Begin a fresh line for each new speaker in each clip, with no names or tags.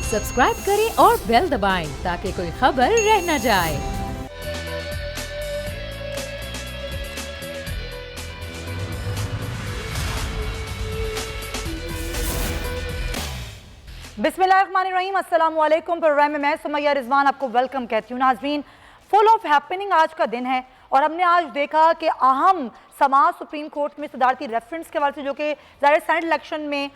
Subscribe करें और bell दबाएं ताकि कोई खबर रह न जाए।
बिस्मिल्लाहिर्रहमानिर्रहीम, अस्सलाम वालेकुम। प्रोग्राम में मैं सुमैया रिजवान आपको वेलकम कहती हूँ। नाज़रीन, फुल ऑफ हैपनिंग आज का दिन है और हमने आज देखा कि अहम समाज सुप्रीम कोर्ट में सदारती रेफरेंस के हवाले से, जो कि ज़ाहिर सेनेट इलेक्शन में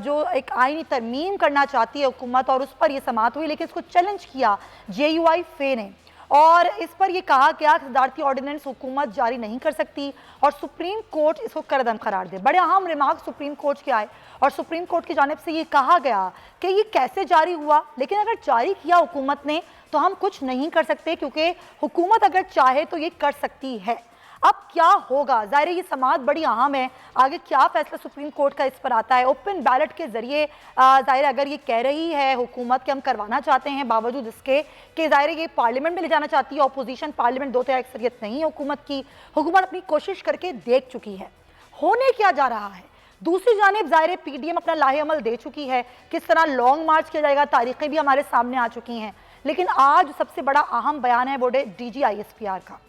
जो एक आईनी तरमीम करना चाहती है हुकूमत, और उस पर यह समाअत हुई, लेकिन इसको चैलेंज किया JUI फे ने और इस पर यह कहा गया कि सदारती ऑर्डिनेंस हुकूमत जारी नहीं कर सकती और सुप्रीम कोर्ट इसको करदम करार दे। बड़े अहम रिमार्क सुप्रीम कोर्ट के आए और सुप्रीम कोर्ट की जानिब से ये कहा गया कि ये कैसे जारी हुआ, लेकिन अगर जारी किया हुकूमत ने तो हम कुछ नहीं कर सकते, क्योंकि हुकूमत अगर चाहे तो ये कर सकती है। अब क्या होगा, ज़ाहिर ये समाअत बड़ी अहम है, आगे क्या फैसला सुप्रीम कोर्ट का इस पर आता है। ओपन बैलेट के ज़रिए ज़ाहिर अगर ये कह रही है हुकूमत कि हम करवाना चाहते हैं, बावजूद इसके कि ज़ाहिर ये पार्लियामेंट में ले जाना चाहती है, अपोजिशन पार्लियामेंट 2/3 अक्सरियत नहीं है हुकूमत की, हुकूमत अपनी कोशिश करके देख चुकी है। होने क्या जा रहा है, दूसरी जानिब ज़ाहिर PDM अपना लाहेअमल दे चुकी है, किस तरह लॉन्ग मार्च किया जाएगा, तारीखें भी हमारे सामने आ चुकी हैं। लेकिन आज सबसे बड़ा अहम बयान है वो DG ISPR का।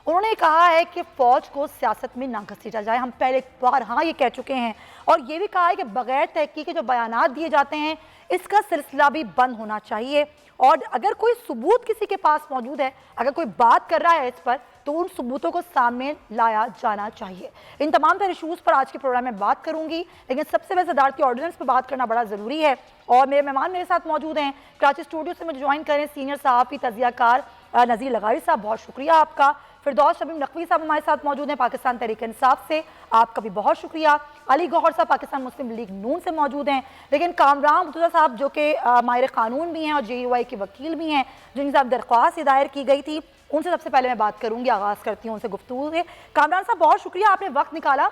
उन्होंने कहा है कि फौज को सियासत में ना घसीटा जाए। हम पहले एक बार हाँ ये कह चुके हैं और ये भी कहा है कि बगैर तहकीक के जो बयानात दिए जाते हैं इसका सिलसिला भी बंद होना चाहिए, और अगर कोई सबूत किसी के पास मौजूद है, अगर कोई बात कर रहा है इस पर, तो उन सबूतों को सामने लाया जाना चाहिए। इन तमाम तरह इशूज़ पर आज के प्रोग्राम में बात करूंगी, लेकिन सबसे पहले सदारती ऑर्डिनेंस पर बात करना बड़ा ज़रूरी है और मेरे मेहमान मेरे साथ मौजूद हैं। कराची स्टूडियो से मुझे ज्वाइन करें सीनियर सहाफ़ी तज़ियाकार नज़ीर लगारी साहब, बहुत शुक्रिया आपका। फिरदौस शमीम नकवी साहब हमारे साथ मौजूद हैं पाकिस्तान तहरीक इंसाफ से, आपका भी बहुत शुक्रिया। अली गौहर साहब पाकिस्तान मुस्लिम लीग नून से मौजूद हैं। लेकिन कामरान मुर्तज़ा साहब जो कि माहिर कानून भी हैं और JUI के वकील भी हैं, जिनके साथ दरख्वास्त दायर की गई थी, उनसे सबसे पहले मैं बात करूंगी, आगाज़ करती हूँ उनसे गुफ्तगू से। कामरान साहब बहुत शुक्रिया, आपने वक्त निकाला।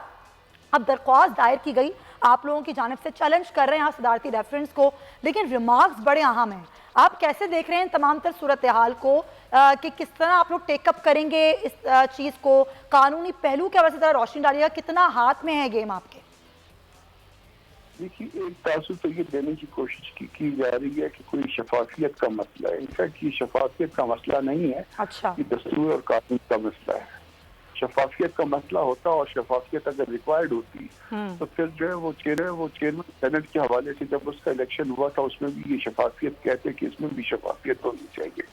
अब दरख्वास्त दायर की गई, आप लोगों की जानिब से चैलेंज कर रहे हैं सदारती रेफरेंस को, लेकिन रिमार्क्स बड़े अहम हैं। आप कैसे देख रहे हैं तमाम तर सूरत हाल को, कि किस तरह आप लोग टेकअप करेंगे इस चीज़ को, कानूनी पहलू के वजह से रोशनी डालिएगा, कितना हाथ में है गेम आपके?
देखिए, एक तासुर तो ये देने की कोशिश की जा रही है कि कोई शफाफियत का मसला है। इनफैक्ट ये शफाफियत का मसला नहीं है,
अच्छा,
ये दस्तूर और कानून का मसला है। शफाफियत का मसला होता और शफाफियत अगर रिक्वायर्ड होती तो फिर जो है वो चेयरमैन सेनेट के हवाले से जब उसका इलेक्शन हुआ था उसमें भी ये शफाफियत कहते कि इसमें भी शफाफियत होनी चाहिए।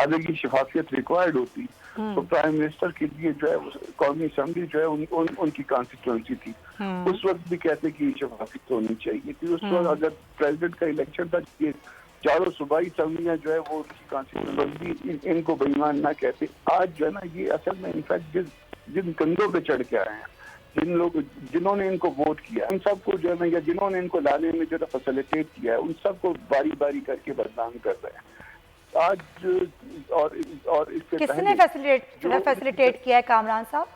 अगर ये शफाफियत रिक्वायर्ड होती तो प्राइम मिनिस्टर के लिए जो है कौमी असम्बली जो है उनकी कॉन्स्टिट्यूंसी थी, उस वक्त भी कहते कि ये शफाफियत होनी चाहिए थी। उस वक्त अगर प्रेसिडेंट का इलेक्शन था, ये चारों सूबाई असम्बलियां जो है वो उनकी कॉन्स्टिट्यूंसी, इनको बेईमान ना कहते। आज जो है ना ये असल में इनफैक्ट जिन कंधों पे चढ़ के आए हैं, जिन्होंने इनको वोट किया, उन सबको जो है ना, या जिन्होंने इनको लाने में जो है फैसिलिटेट किया है, उन सबको बारी बारी करके बदनाम कर रहे हैं आज। और इससे
किसने फैसिलिटेट किया है कामरान साहब?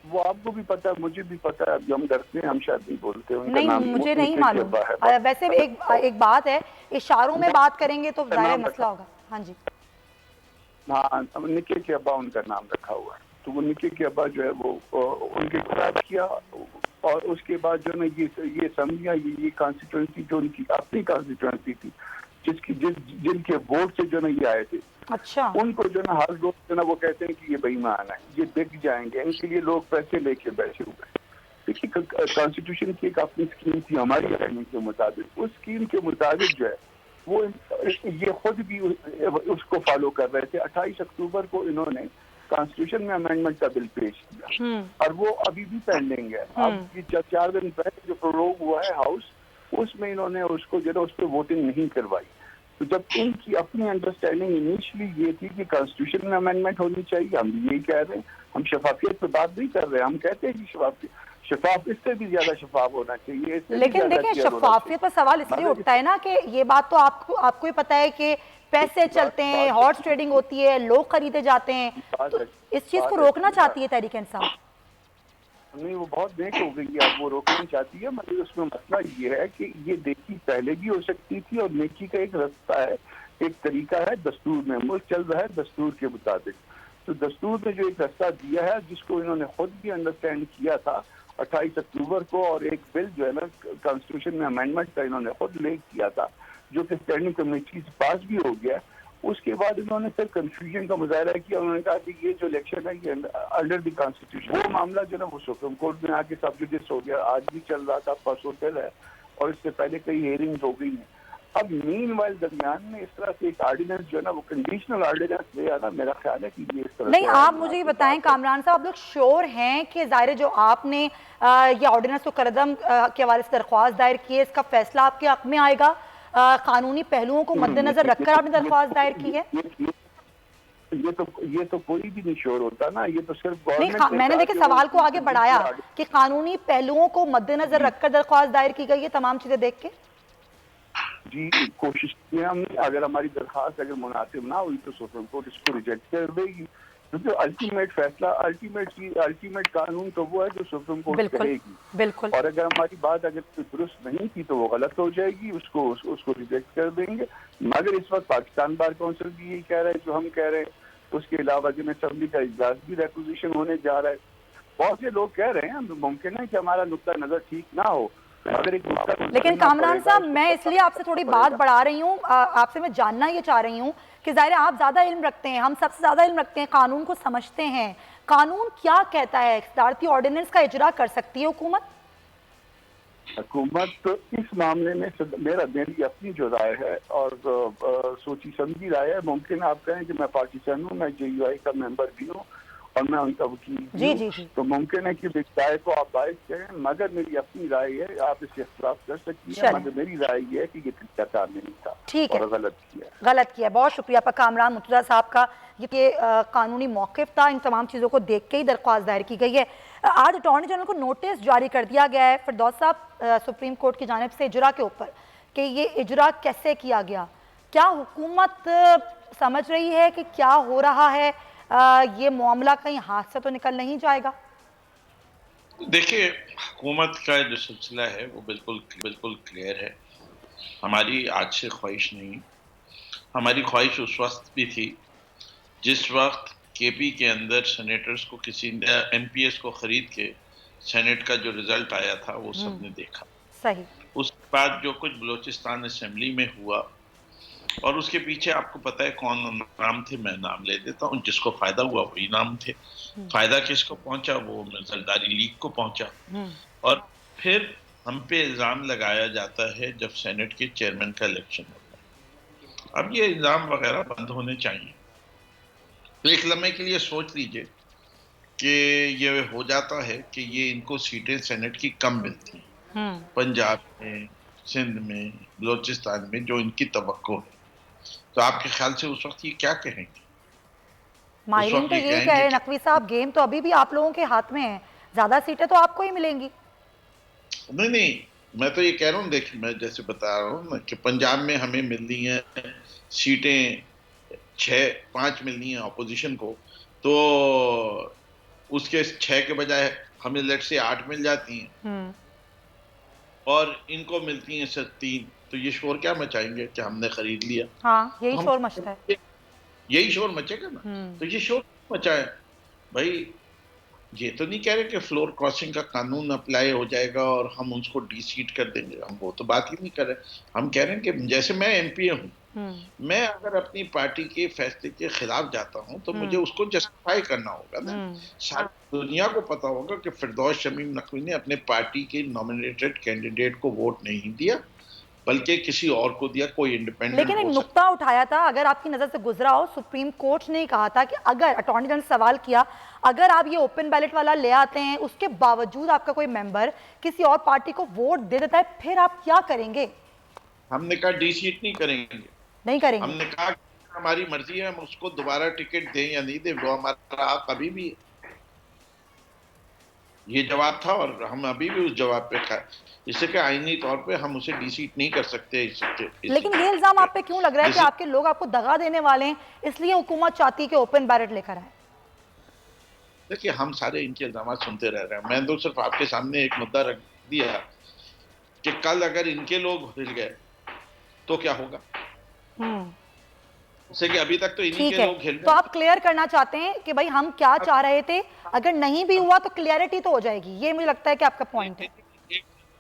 वो आपको भी पता है, मुझे भी पता है। अब हम डरते हैं, हम शायद नहीं बोलते हैं।
नहीं, मुझे नहीं मालूम। वैसे एक बात है, इशारों में बात करेंगे तो ज़ाहिर मसला होगा। हाँ जी,
हाँ, निके के अब्बा उनका नाम रखा हुआ है, तो वो निके के अब्बा जो है वो उनके खिलाफ किया, और उसके बाद जो है ना ये असम्बलियाँ, ये कॉन्स्टिट्यूंसी जो उनकी अपनी कॉन्स्टिट्यूंसी थी, जिनके वोट से जो ना ये आए थे,
अच्छा,
उनको जो ना हर रोज जो ना वो कहते हैं कि ये बेईमान है, ये बिक जाएंगे, इनके लिए लोग पैसे लेके बैठे हुए हैं। देखिए, कॉन्स्टिट्यूशन की एक अपनी स्कीम थी हमारी अमेंडमेंट के मुताबिक, उस स्कीम के मुताबिक जो है वो ये खुद भी उसको फॉलो कर रहे थे। 28 अक्टूबर को इन्होंने कॉन्स्टिट्यूशन में अमेंडमेंट का बिल पेश किया और वो अभी भी पेंडिंग है। अब ये 4 दिन पहले जो प्रोरोग हुआ है हाउस, उसमें इन्होंने उसको जो है उस पर वोटिंग नहीं करवाई। तो जब इनकी अपनी अंडरस्टैंडिंग इनिशियली ये थी कि कॉन्स्टिट्यूशन में अमेंडमेंट होनी चाहिए, हम यही कह रहे हैं, हम शफाफियत पे बात नहीं कर रहे, हम कहते हैं कि शफाफ इससे भी ज्यादा शफाफ होना चाहिए।
लेकिन देखिए, शफाफियत पर सवाल इसलिए उठता है ना कि ये बात तो आपको ही पता है कि पैसे चलते हैं, हॉर्स ट्रेडिंग होती है, लोग खरीदे जाते हैं, तो इस चीज को रोकना चाहती है तहरीक इंसाफ।
नहीं, वो बहुत नेक हो गई है, अब वो रोकना चाहती है, मगर उसमें मसला ये है कि ये नेकी पहले भी हो सकती थी, और नेकी का एक रास्ता है, एक तरीका है, दस्तूर में मुल्क चल रहा है दस्तूर के मुताबिक। तो दस्तूर ने जो एक रास्ता दिया है, जिसको इन्होंने खुद भी अंडरस्टैंड किया था 28 अक्टूबर को, और एक बिल जो है ना कॉन्स्टिट्यूशन में अमेंडमेंट का इन्होंने खुद ले किया था, जो कि स्टैंडिंग कमेटी से पास भी हो गया। उसके बाद उन्होंने फिर कंफ्यूजन का मुजाहरा किया। उन्होंने कहा कि ये जो इलेक्शन है ये अंडर द कॉन्स्टिट्यूशन, वो मामला जो ना वो सुप्रीम कोर्ट में आके सब्जुडिस हो गया, आज भी चल रहा था, परसों चल है, और इससे पहले कई हेयरिंग्स हो गई हैं। अब मीनवाइल दरमियान में इस तरह से एक ऑर्डिनेंस जो है ना वो कंडीशनल ऑर्डिनेंस ले आना, मेरा ख्याल है कि ये इस तरह
नहीं,
से
आप मुझे ये बताएं कामरान साहब, आप लोग श्योर हैं कि ज़ाहिर जो आपने ये ऑर्डिनेंस को करदम के हवाले से दरख्वास्त दायर की है, इसका फैसला आपके हक में आएगा? कानूनी पहलुओं को मद्देनजर रखकर आपने दरख्वास्त दायर की है?
ये तो कोई भी नहीं श्योर होता ना, ये तो सिर्फ
नहीं,
गवर्नमेंट।
मैंने देखे सवाल को आगे बढ़ाया कि कानूनी पहलुओं को मद्देनजर रखकर दरख्वास्त दायर की गई है, तमाम चीजें देख के।
जी, कोशिश की हमने, अगर हमारी दरखास्त अगर मुनासिब ना हुई तो सुप्रीम कोर्ट इसको रिजेक्ट कर देगी, क्योंकि अल्टीमेट फैसला, अल्टीमेट कानून तो वो है जो सुप्रीम कोर्ट करेगी।
बिल्कुल।
और अगर हमारी बात अगर दुरुस्त नहीं थी तो वो गलत हो जाएगी, उसको रिजेक्ट कर देंगे। मगर इस वक्त पाकिस्तान बार काउंसिल भी यही कह रहा है जो हम कह रहे हैं। उसके अलावा जिन असेंबली का इजलास भी रेक्विजिशन होने जा रहा है। बहुत से लोग कह रहे हैं मुमकिन है कि हमारा नुक्ता नजर ठीक ना हो, अगर एक
लेकिन कामरान साहब, मैं इसलिए आपसे थोड़ी बात बढ़ा रही हूँ, आपसे मैं जानना ये चाह रही हूँ कि ज़ाहिर है आप ज़्यादा इल्म रखते हैं, हम सबसे ज़्यादा इल्म रखते हैं, कानून को समझते हैं। कानून क्या कहता है? सदारती ऑर्डिनेंस का इजरा कर सकती है हुकूमत?
हुकूमत तो इस मामले में मेरी अपनी जो राय है और सोची समझी राय है। मुमकिन आप कहें कि मैं पाकिस्तान हूँ, मैं JUI का मेंबर भी हूँ और मैं उनका वकील भी हूँ, तो मुमकिन है कि राय को आप बाइस करें, मगर मेरी अपनी राय है, आप इससे इख्तिलाफ कर सकती हैं, मगर मेरी राय ये है कि ये तरीका कार नहीं था।
ठीक है,
गलत
किया। बहुत शुक्रिया आपका कामरान मुर्तज़ा साहब का। ये कानूनी मौक़िफ़ था, इन तमाम चीज़ों को देख के ही दरख्वास्त दायर की गई है। आज अटॉर्नी जनरल को नोटिस जारी कर दिया गया है फिरदौस साहब सुप्रीम कोर्ट की जानिब से इजरा के ऊपर कि ये इजरा कैसे किया गया। क्या हुकूमत समझ रही है कि क्या हो रहा है? ये मामला कहीं हाथ से तो निकल नहीं जाएगा?
देखिए, हुकूमत का जो सिलसिला है वो बिल्कुल क्लियर है। हमारी आज से ख्वाहिश नहीं, हमारी ख्वाहिश उस वक्त भी थी जिस वक्त KP के अंदर सेनेटर्स को किसी ने MPs को खरीद के सेनेट का जो रिजल्ट आया था वो सबने देखा।
सही।
उसके बाद जो कुछ बलोचिस्तान असेंबली में हुआ और उसके पीछे आपको पता है कौन नाम थे, मैं नाम ले देता हूँ, जिसको फायदा हुआ वही नाम थे। फायदा किसको पहुंचा? वो जरदारी लीग को पहुंचा। और फिर हम पे इल्जाम लगाया जाता है जब सेनेट के चेयरमैन का इलेक्शन होता है। अब ये इल्जाम वगैरह बंद होने चाहिए। तो एक लम्हे के लिए सोच लीजिए कि ये हो जाता है कि ये इनको सीटें सेनेट की कम मिलती हैं पंजाब में, सिंध में, बलोचिस्तान में जो इनकी तवक्को है। तो आपके ख्याल से उस वक्त ये क्या कहेंगे?
माहिरीन तो यही कह रहे हैं नकवी साहब, गेम तो अभी भी आप लोगों के हाथ में है, ज्यादा सीटें तो आपको ही मिलेंगी।
नहीं, मैं तो ये कह रहा हूँ, देखिए मैं जैसे बता रहा हूँ कि पंजाब में हमें मिलनी है सीटें 6-5 मिलनी है अपोजिशन को, तो उसके 6 के बजाय हमें लेट से 8 मिल जाती हैं और इनको मिलती हैं सिर्फ 3। तो ये शोर क्या मचाएंगे कि हमने खरीद लिया?
हाँ, यही शोर मचता है,
यही शोर मचेगा ना। तो ये शोर मचाए भाई। ये तो नहीं कह रहे कि फ्लोर क्रॉसिंग का कानून अप्लाई हो जाएगा और हम उसको डीसीट कर देंगे, हम वो तो बात ही नहीं कर रहे। हम कह रहे हैं कि जैसे मैं MP हूँ, मैं अगर अपनी पार्टी के फैसले के खिलाफ जाता हूँ तो मुझे उसको जस्टिफाई करना होगा ना। सारी दुनिया को पता होगा कि फिरदौस शमीम नकवी ने अपने पार्टी के नॉमिनेटेड कैंडिडेट को वोट नहीं दिया बल्कि किसी और को दिया, कोई इंडिपेंडेंट।
लेकिन एक नुक्ता उठाया था, अगर आपकी नजर से गुजरा हो, सुप्रीम कोर्ट ने कहा था कि अगर अटॉर्नी जनरल सवाल किया, अगर आप ये ओपन बैलेट वाला ले आते हैं, उसके बावजूद आपका कोई मेंबर किसी और पार्टी को वोट दे देता है, फिर आप क्या करेंगे?
हमने कहा डीसीट नहीं करेंगे। हमने कहा हमारी मर्जी है, हम उसको दोबारा टिकट दें या नहीं दें, वो हमारा कभी भी ये जवाब था और हम अभी भी उस जवाब पे खा, इससे कि आईनी तौर पे हम उसे डीसीट नहीं कर सकते।
लेकिन ये इल्जाम आप पे क्यों लग रहा है कि आपके लोग आपको दगा देने वाले हैं, इसलिए हुकूमत चाहती है कि ओपन बैलेट लेकर आए?
देखिए, हम सारे इनके इल्जाम सुनते रह रहे हैं। मैं तो सिर्फ आपके सामने एक मुद्दा रख दिया कि कल अगर इनके लोग हिल गए तो क्या होगा। उससे कि अभी तक तो इन्हीं के लोग हिल गए।
तो आप क्लियर करना चाहते हैं कि भाई हम क्या चाह रहे थे, अगर नहीं भी हुआ तो क्लियरिटी तो हो जाएगी, ये मुझे लगता है कि आपका पॉइंट है।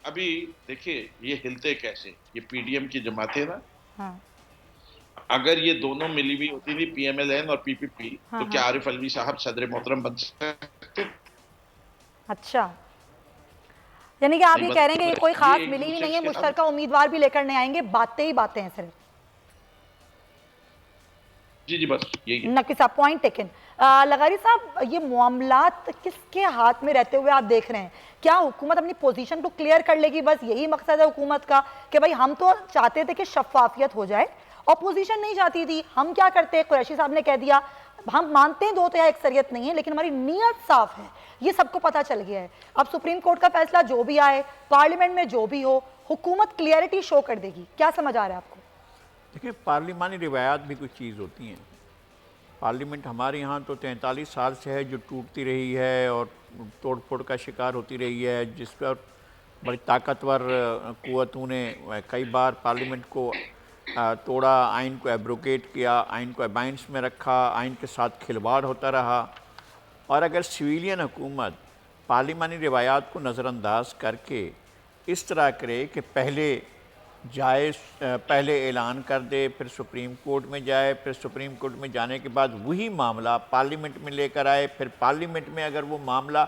अभी देखिए ये हिलते कैसे, ये PDM की जमातें ना
हाँ
अगर ये दोनों मिली हुई होती थी, PMLN और PPP,
हाँ,
तो क्या आरिफ अलवी साहब सदर मोहतरम बन सकते?
अच्छा, यानी कि आप
नहीं
ये
बन
कह रहे हैं कि ये कोई
सकते।
खास
ये एक
मिली भी
दूसरे
नहीं है,
के
मुश्तरका उम्मीदवार भी लेकर नहीं आएंगे, बातें ही बातें हैं सिर्फ।
जी जी, बस यही है।
नकवी साहब, पॉइंट टेकन। लगारी साहब, ये मामलात किसके हाथ में रहते हुए आप देख रहे हैं? क्या हुकूमत अपनी पोजीशन को क्लियर कर लेगी? बस यही मकसद है हुकूमत का कि भाई हम तो चाहते थे कि शफाफियत हो जाए, अपोजिशन नहीं चाहती थी। हम क्या करते, कुरैशी साहब ने कह दिया हम मानते हैं दो तो या अक्सरियत नहीं है, लेकिन हमारी नीयत साफ है, ये सबको पता चल गया है। अब सुप्रीम कोर्ट का फैसला जो भी आए, पार्लियामेंट में जो भी हो, हुकूमत क्लियरिटी शो कर देगी। क्या समझ आ रहा है आपको?
देखिए, पार्लिमानी रिवायात भी कुछ चीज़ होती हैं। पार्लियामेंट हमारे यहाँ तो 43 साल से है जो टूटती रही है और तोड़ फोड़ का शिकार होती रही है, जिस पर बड़ी ताकतवर क़ुव्वतों ने कई बार पार्लियामेंट को तोड़ा, आइन को एब्रोगेट किया, आइन को अबाइंस में रखा, आइन के साथ खिलवाड़ होता रहा। और अगर सिविलियन हुकूमत पार्लिमानी रिवायात को नज़रअंदाज करके इस तरह करे कि पहले ऐलान कर दे, फिर सुप्रीम कोर्ट में जाए, फिर सुप्रीम कोर्ट में जाने के बाद वही मामला पार्लियामेंट में लेकर आए, फिर पार्लियामेंट में अगर वो मामला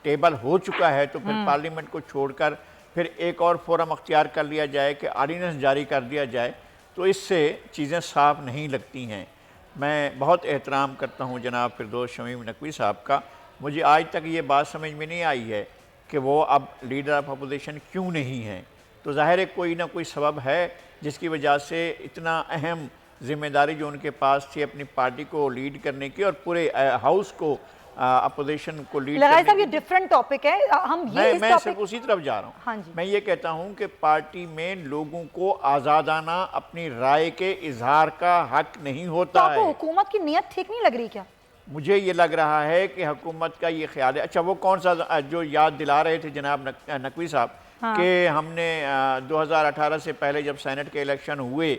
टेबल हो चुका है तो फिर पार्लियामेंट को छोड़कर फिर एक और फोरम अख्तियार कर लिया जाए कि ऑर्डिनेंस जारी कर दिया जाए, तो इससे चीज़ें साफ नहीं लगती हैं। मैं बहुत एहतराम करता हूँ जनाब फिरदौस शमीम नकवी साहब का। मुझे आज तक ये बात समझ में नहीं आई है कि वो अब लीडर ऑफ अपोजिशन क्यों नहीं हैं। तो ज़ाहिर है कोई ना कोई सबब है जिसकी वजह से इतना अहम जिम्मेदारी जो उनके पास थी अपनी पार्टी को लीड करने की और पूरे हाउस को अपोजिशन को लीड
लगाए
करने
साहब, ये
की।
डिफरेंट टॉपिक है, हम ये इस
मैं
टॉपिक
सिर्फ उसी तरफ जा रहा हूँ।
हाँ जी।
मैं ये कहता हूँ कि पार्टी में लोगों को आज़ादाना अपनी राय के इजहार का हक नहीं
तो
होता
आपको
है।
हुकूमत की नीयत ठीक नहीं लग रही क्या?
मुझे ये लग रहा है कि हुकूमत का ये ख्याल है। अच्छा, वो कौन सा जो याद दिला रहे थे जनाब नकवी साहब कि हमने 2018 से पहले जब सेनेट के इलेक्शन हुए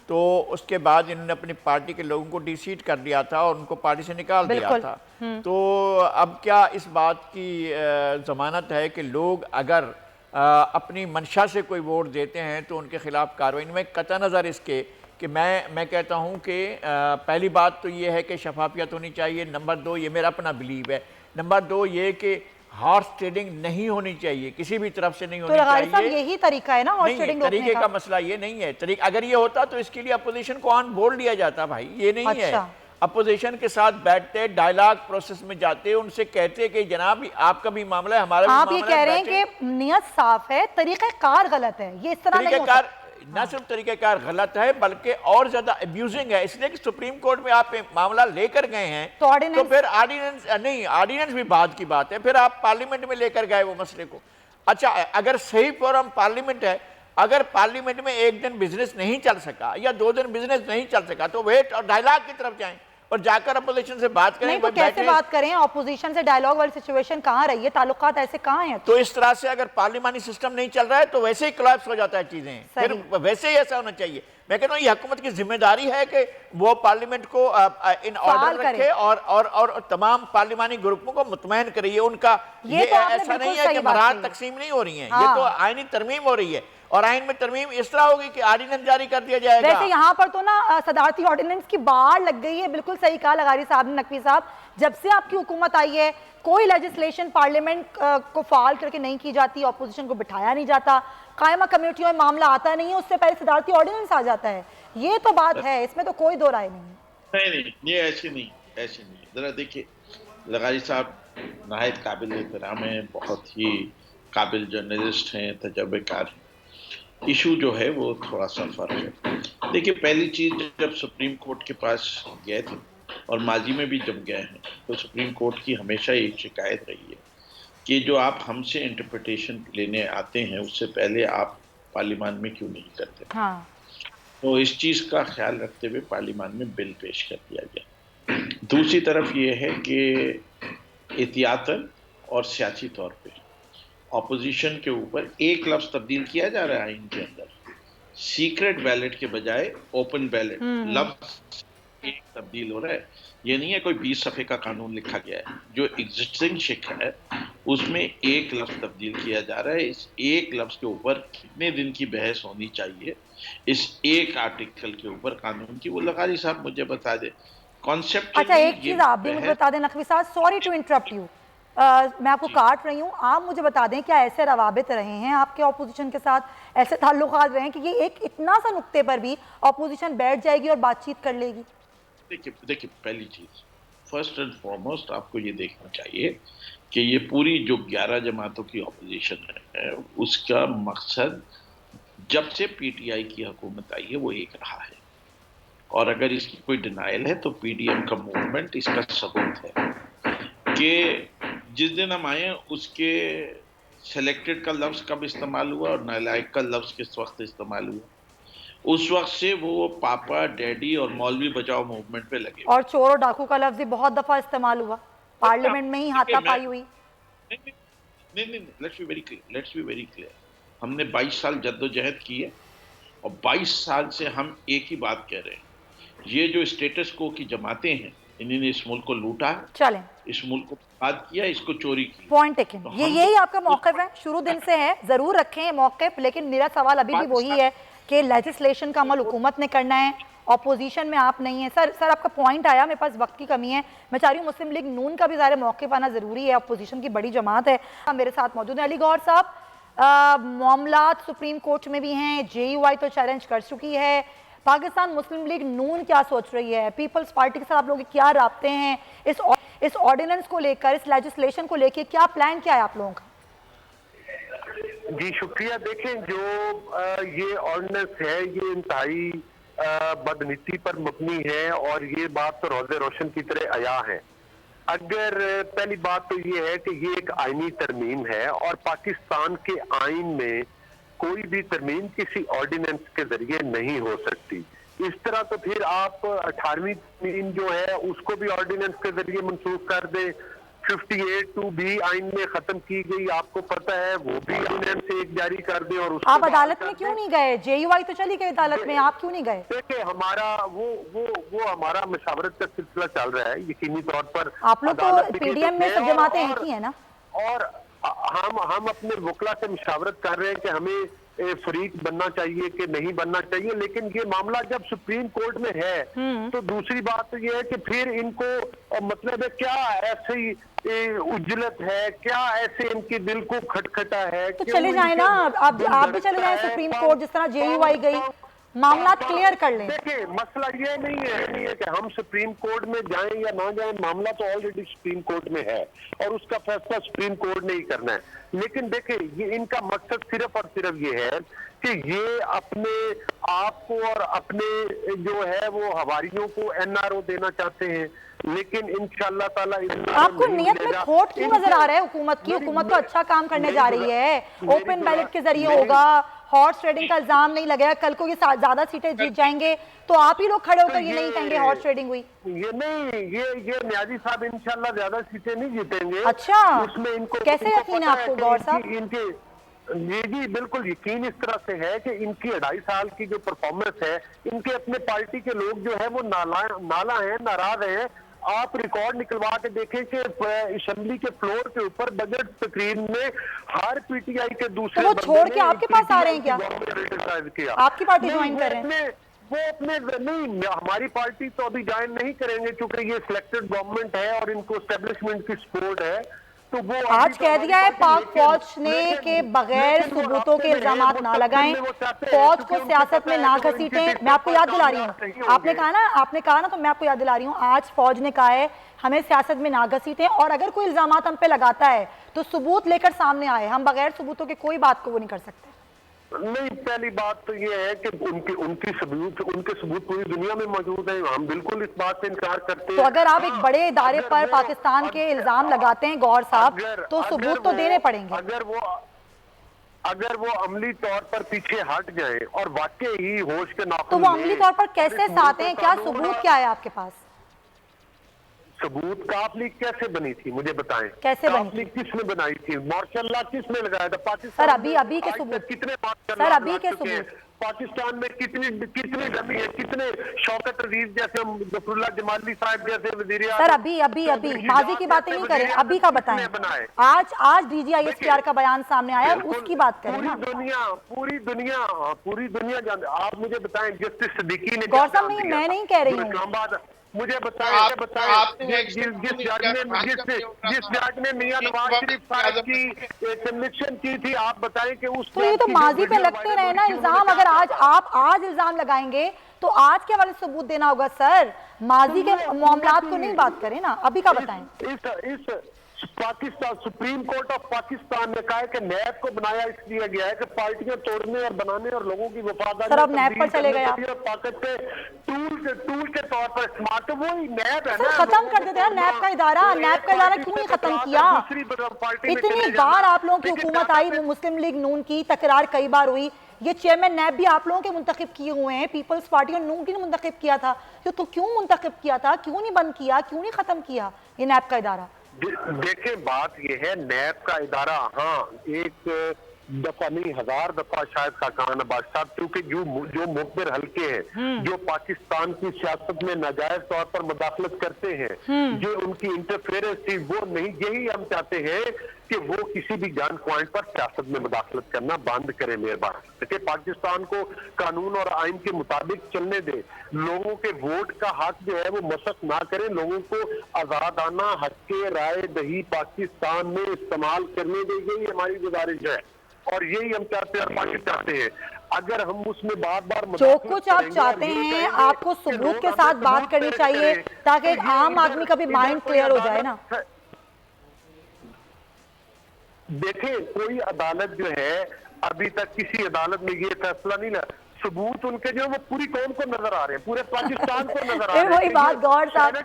तो उसके बाद इन्होंने अपनी पार्टी के लोगों को डिसीट कर दिया था और उनको पार्टी से निकाल दिया था। तो अब क्या इस बात की ज़मानत है कि लोग अगर अपनी मंशा से कोई वोट देते हैं तो उनके खिलाफ कार्रवाई में कतई नज़र इसके कि मैं कहता हूं कि पहली बात तो ये है कि शफाफियत होनी चाहिए। नंबर 2, ये मेरा अपना बिलीव है। नंबर 2 ये कि हॉर्स ट्रेडिंग नहीं होनी चाहिए, किसी भी तरफ से नहीं होनी चाहिए।
साहब, यही तरीका है ना हॉर्स
नहीं,
ट्रेडिंग
तरीके
रोकने
का मसला ये नहीं है। अगर ये होता तो इसके लिए अपोजिशन को ऑन बोर्ड लिया जाता भाई, ये नहीं है। अपोजिशन के साथ बैठते, डायलॉग प्रोसेस में जाते, उनसे कहते कि जनाब आपका भी मामला है, हमारा भी मामला है।
आप ये कह रहे हैं कि नियत साफ है, तरीक़ाकार गलत है, ये इस तरह नहीं होता।
न सिर्फ तरीक़ेकार गलत है बल्कि और ज्यादा अब्यूजिंग है, इसलिए कि सुप्रीम कोर्ट में आप मामला लेकर गए हैं तो फिर ऑर्डिनेंस भी बाद की बात है, फिर आप पार्लियामेंट में लेकर गए वो मसले को। अच्छा, अगर सही फोरम पार्लियामेंट है, अगर पार्लियामेंट में एक दिन बिजनेस नहीं चल सका या 2 दिन बिजनेस नहीं चल सका तो वेट और डायलॉग की तरफ जाएं और जाकर अपोजिशन से बात करें।
नहीं तो कैसे बात करें? ऑपोजिशन से डायलॉग वाली सिचुएशन कहाँ रही है? ताल्लुकात ऐसे कहाँ हैं?
तो इस तरह से अगर पार्लियामानी सिस्टम नहीं चल रहा है तो वैसे ही कोलैप्स हो जाता है चीजें, फिर वैसे ही ऐसा होना चाहिए। मैं कहता हूँ ये हुकूमत की जिम्मेदारी है कि वो पार्लियामेंट को इन ऑर्डर रखे और तमाम पार्लियामानी ग्रुपों को मुतमईन करे। उनका ये ऐसा नहीं है कि बरात तकसीम नहीं हो रही है, ये तो आईनी तरमीम हो रही है और आइन में तरमीम इस तरह होगी कि ऑर्डिनेंस जारी कर दिया जाएगा।
वैसे यहाँ पर तो ना सदारती ऑर्डिनेंस की बाढ़ लग गई है। बिल्कुल सही कहा लगारी साहब ने, नकवी साहब, जब से आपकी हुकूमत आई है कोई लेजिस्लेशन पार्लियामेंट को फाल करके नहीं की जाती, ऑपोजिशन को बिठाया नहीं जाता, कायमा कमेटियों में मामला आता नहीं है, उससे पहले सदारती ऑर्डिनेंस आ जाता है। ये तो बात है, इसमें तो कोई दो राय नहीं।
नहीं, ये ऐसे नहीं। जरा देखिए, लगारी साहब नहायत काबिल एहतराम है, बहुत ही काबिल जर्नलिस्ट हैं, तजर्बेकार हैं। इशू जो है वो थोड़ा सा फर्क है। देखिए, पहली चीज जब सुप्रीम कोर्ट के पास गए थे और माजी में भी जब गए हैं तो सुप्रीम कोर्ट की हमेशा एक शिकायत रही है कि जो आप हमसे इंटरप्रिटेशन लेने आते हैं उससे पहले आप पार्लियामान में क्यों नहीं करते। तो इस चीज का ख्याल रखते हुए पार्लियामान में बिल पेश कर दिया गया। दूसरी तरफ ये है कि एहतियातन और सियासी तौर पे ऑपोजिशन के ऊपर एक लफ्ज तब्दील किया जा रहा है आइन के अंदर, सीक्रेट बैलेट के बजाय ओपन बैलेट लफ्ज एक तब्दील हो रहा है। ये नहीं है कोई 20 सफ़े का कानून लिखा गया है। जो एग्जिस्टिंग शिक है उसमें एक लफ्ज तब्दील किया जा रहा है। इस एक लफ्ज के ऊपर कितने दिन की बहस होनी चाहिए, इस एक आर्टिकल के ऊपर कानून की, वो लगारी साहब मुझे बता दे कॉन्सेप्ट।
अच्छा, एक चीज आप भी मुझे बता दें नकवी साहब, सॉरी टू इंटरप्ट यू, मैं आपको काट रही हूँ, आप मुझे बता दें क्या ऐसे रवाबित रहे हैं आपके ऑपोजिशन के साथ, ऐसे ताल्लुकात रहे हैं कि ये एक इतना सा नुक्ते पर भी ऑपोजिशन बैठ जाएगी और बातचीत कर लेगी?
देखिए पहली चीज, फर्स्ट एंड फॉरमोस्ट आपको ये देखना चाहिए कि ये पूरी जो 11 जमातों की ऑपोजिशन है उसका मकसद जब से पीटीआई की हुकूमत आई है वो एक रहा है, और अगर इसकी कोई डिनाइल है तो पीडीएम का मूवमेंट इसका सबूत है कि जिस दिन हम आए उसके सेलेक्टेड का लफ्ज कब इस्तेमाल हुआ और नालायक का लफ्ज किस वक्त इस्तेमाल हुआ। उस वक्त से वो पापा डैडी और मौलवी बचाओ मूवमेंट पे लगे,
और चोर और डाकू का लफ्ज भी बहुत दफा इस्तेमाल हुआ, पार्लियामेंट में ही हाथापाई हुई।
नहीं, लेट्स बी वेरी क्लियर, हमने 22 साल जद्दोजहद की है और 22 साल से हम एक ही बात कह रहे हैं, ये जो स्टेटस को की जमातें हैं इन्होंने इस मुल्क को लूटा है,
चलें,
इस मुल्क को बर्बाद किया, इसको चोरी की।
पॉइंट टेकन,
तो
यही आपका मौक़िफ़ है, शुरू दिन से है, जरूर रखें ये मौक़िफ़, लेकिन मेरा सवाल अभी भी वही है कि लेजिस्लेशन का अमल हुकूमत ने करना है, ऑपोजिशन में आप नहीं है। सर आपका पॉइंट आया, मेरे पास वक्त की कमी है, मैं चाह रही हूँ मुस्लिम लीग नून का भी ज़ाहिर मौक़िफ़ आना ज़रूरी है, अपोजिशन की बड़ी जमात है। मेरे साथ मौजूद है अली गौहर साहब, मामलात सुप्रीम कोर्ट में भी हैं, JUI तो चैलेंज कर चुकी है, पाकिस्तान मुस्लिम लीग नून क्या सोच रही है, पीपल्स पार्टी के साथ आप लोग क्या राब्ते हैं, इस ऑर्डिनेंस को लेकर, इस लेजिस्लेशन को लेकर क्या प्लान क्या है आप लोगों का?
जी शुक्रिया। देखें, जो ये ऑर्डिनेंस है ये इंतहाई बदनीति पर मबनी है और ये बात तो रोज़े रोशन की तरह आया है। अगर पहली बात तो ये है कि ये एक आईनी तरमीम है और पाकिस्तान के आइन में कोई भी तरमीम किसी ऑर्डिनेंस के जरिए नहीं हो सकती। इस तरह तो फिर आप 18वीं तरमीम जो है उसको भी ऑर्डिनेंस के जरिए मनसूख कर दें। 58(2) भी आइन में खत्म की गई, आपको पता है, वो भी ऑर्डिनेंस से एक जारी कर दे और उसको
आप अदालत में क्यों नहीं गए? JUI तो चली गई अदालत में, आप क्यों नहीं गए?
देखिए, हमारा वो हमारा मशावरत का सिलसिला चल रहा है, यकीनी तौर पर
आप लोग तो पीडीएम में सब जमातें एक ही है ना,
और हम अपने वकला से मशावरत कर रहे हैं कि हमें फरीक बनना चाहिए कि नहीं बनना चाहिए, लेकिन ये मामला जब सुप्रीम कोर्ट में है तो दूसरी बात तो ये है कि फिर इनको मतलब है क्या ऐसी उज्जलत है, क्या ऐसे इनके दिल को खटखटा है,
तो चले जाए ना, आप भी चले जाए सुप्रीम कोर्ट, जिस तरह JUI गई, मामला क्लियर कर लें।
देखिए, मसला ये नहीं है कि हम सुप्रीम कोर्ट में जाएं या ना जाएं, मामला तो ऑलरेडी सुप्रीम कोर्ट में है और उसका फैसला सुप्रीम कोर्ट ने ही करना है। लेकिन देखिए, ये इनका मकसद सिर्फ और सिर्फ ये है कि ये अपने आप को और अपने जो है वो हवारियों को NRO देना चाहते हैं, लेकिन इंशाअल्लाह ताला
आपको नियत में खोट क्यों नजर आ रहा है हुकूमत की? हुकूमत तो अच्छा काम करने जा रही है, ओपन बैलेट के जरिए होगा, हॉर्स ट्रेडिंग का इल्जाम नहीं लगेगा, कल को ये ज्यादा सीटें जीत जाएंगे तो आप ही लोग खड़े होकर ये नहीं कहेंगे हॉर्स ट्रेडिंग हुई।
ये नहीं, ये न्याजी साहब इंशाल्लाह ज्यादा सीटें नहीं जीतेंगे।
अच्छा,
उसमें इनको
कैसे यकीन है आपको गौर साहब?
इनके जी बिल्कुल यकीन इस तरह से है कि इनकी 2.5 साल की जो परफॉर्मेंस है, इनके अपने पार्टी के लोग जो है वो नाला है, नाराज हैं। आप रिकॉर्ड निकलवा के देखें कि असेंबली के फ्लोर के ऊपर बजट तकरीर में हर पीटीआई के दूसरे
तो वो छोड़ के आपके पास आ रहे हैं क्या? आपकी पार्टी ज्वाइन कर रहे हैं?
वो अपने नहीं, हमारी पार्टी तो अभी ज्वाइन नहीं करेंगे क्योंकि ये सिलेक्टेड गवर्नमेंट है और इनको एस्टेब्लिशमेंट की सपोर्ट है। तो वो
आज कह दिया है पाक फौज ने कि बगैर सबूतों के इल्जामात ना लगाएं, फौज को सियासत में ना घसीटें। मैं आपको याद दिला रही हूँ, आपने कहा ना तो मैं आपको याद दिला रही हूँ, आज फौज ने कहा है हमें सियासत में ना घसीटें और अगर कोई इल्जामात हम पे लगाता है तो सबूत लेकर सामने आए, हम बगैर सबूतों के कोई बात को वो नहीं कर सकते।
नहीं, पहली बात तो ये है कि उनके सबूत पूरी दुनिया में मौजूद हैं, हम बिल्कुल इस बात से इनकार करते हैं।
तो अगर आप एक बड़े इदारे पर पाकिस्तान के इल्जाम लगाते हैं गौर साहब, तो सबूत तो देने पड़ेंगे।
अगर वो अमली तौर पर पीछे हट जाए और वाकई ही होश के नाखून,
तो वो अमली तौर पर कैसे साथ हैं? क्या सबूत क्या है आपके पास?
सबूत काफ लीग कैसे बनी थी मुझे बताएं,
कैसे बनी
लीग किसने बनाई थी, मार्शल लॉ किसने लगाया था पाकिस्तान?
सर अभी के सबूत,
कितने
सर अभी के सबूत,
पाकिस्तान में कितनी कितनी कमी है, कितने शौकत अजीज जैसे गफरुल्लाह जमाली साहब जैसे वजीर
सर अभी माजी की बातें नहीं करें, अभी का बताएं। आज DGISPR का बयान सामने आया, उसकी बात करें ना।
पूरी दुनिया जानती। आप मुझे बताएं जस्टिस सिद्दीकी ने
गौर साहब नहीं, मैं नहीं कह रही हूँ।
इस्लामाबाद मुझे बताएं जिस जज ने मियां नवाज शरीफ साहब की कन्विक्शन की थी, आप बताएं कि उस
तो ये तो माजी पे लगते रहे ना इल्जाम। अगर आज इल्जाम लगाएंगे तो आज के वाले सबूत देना होगा सर, माजी के मामलात को नहीं बात करें ना। अभी का बताएं।
इस Pakistan supreme court of Pakistan ने कहा है कि नैब को बनाया इसलिए गया है कि पार्टियां तोड़ने और बनाने और लोगों की वफादारी
सर अब नैब पर चले गए आप।
ताकत के टूल के तौर पर इस्तेमाल, तो वही नैब है ना।
खत्म कर देते हैं नैब का इदारा। नैब का इदारा क्यों नहीं खत्म किया? इतनी बार आप लोगों की हुकूमत आई, मुस्लिम लीग नून की तकरार कई बार हुई, ये चेयरमैन नैब भी आप लोगों के मुंतखब किए हुए हैं, पीपल्स पार्टी और नून की ने मुंतखब किया था। तो क्यों मुंतखब किया था, क्यों नहीं बंद किया, क्यों नहीं खत्म किया ये नैब का इदारा?
देखें बात यह है, नैब का इदारा हाँ एक दफा नहीं 1000 दफा शायद खाकान अब्बास साहब, क्योंकि जो मुखबिर हल्के हैं जो पाकिस्तान की सियासत में नाजायज तौर पर मुदाखलत करते हैं, जो उनकी इंटरफेरेंस थी, वो नहीं। यही हम चाहते हैं कि वो किसी भी गन पॉइंट पर सियासत में मुदाखलत करना बंद करें मेहरबान। देखिए पाकिस्तान को कानून और आइन के मुताबिक चलने दे, लोगों के वोट का हक जो है वो मशक ना करें, लोगों को आजादाना हक के राय दही पाकिस्तान में इस्तेमाल करने दे, यही हमारी गुजारिश है और यही हम चाहते हैं। अगर हम उसमें बार-बार
जो कुछ आप चाहते हैं आपको सबूत के साथ बात करनी चाहिए ताकि आम आदमी का भी माइंड क्लियर हो जाए ना।
देखें कोई अदालत जो है अभी तक किसी अदालत में ये फैसला नहीं ना, सबूत उनके जो वो पूरी कौम को नजर आ रहे हैं, पूरे पाकिस्तान को नजर आ रहे हैं।
वही बात गौर साहब,